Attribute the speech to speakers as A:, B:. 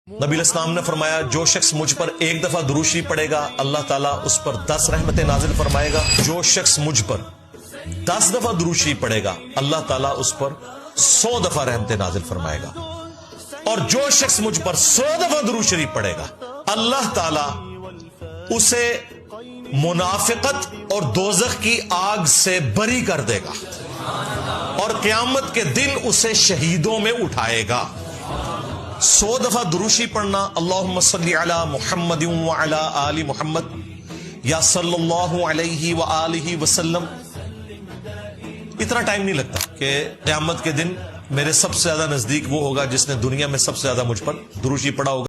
A: نبی علیہ السلام نے فرمایا جو شخص مجھ پر ایک دفعہ درود شریف پڑھے گا اللہ تعالیٰ اس پر 10 رحمتیں نازل فرمائے گا. جو شخص مجھ پر 10 دفعہ درود شریف پڑھے گا اللہ تعالیٰ اس پر 100 دفعہ رحمتیں نازل فرمائے گا. اور جو شخص مجھ پر 100 دفعہ درود شریف پڑھے گا اللہ تعالیٰ اسے منافقت اور دوزخ کی آگ سے بری کر دے گا اور قیامت کے دن اسے شہیدوں میں اٹھائے گا. 100 دفعہ درود شریف پڑھنا اللہم صلی علی محمد وعلی آل محمد یا صلی اللہ علیہ وآلہ وسلم. اتنا ٹائم نہیں لگتا کہ قیامت کے دن میرے سب سے زیادہ نزدیک وہ ہوگا جس نے دنیا میں سب سے زیادہ مجھ پر درود شریف پڑھا ہوگا.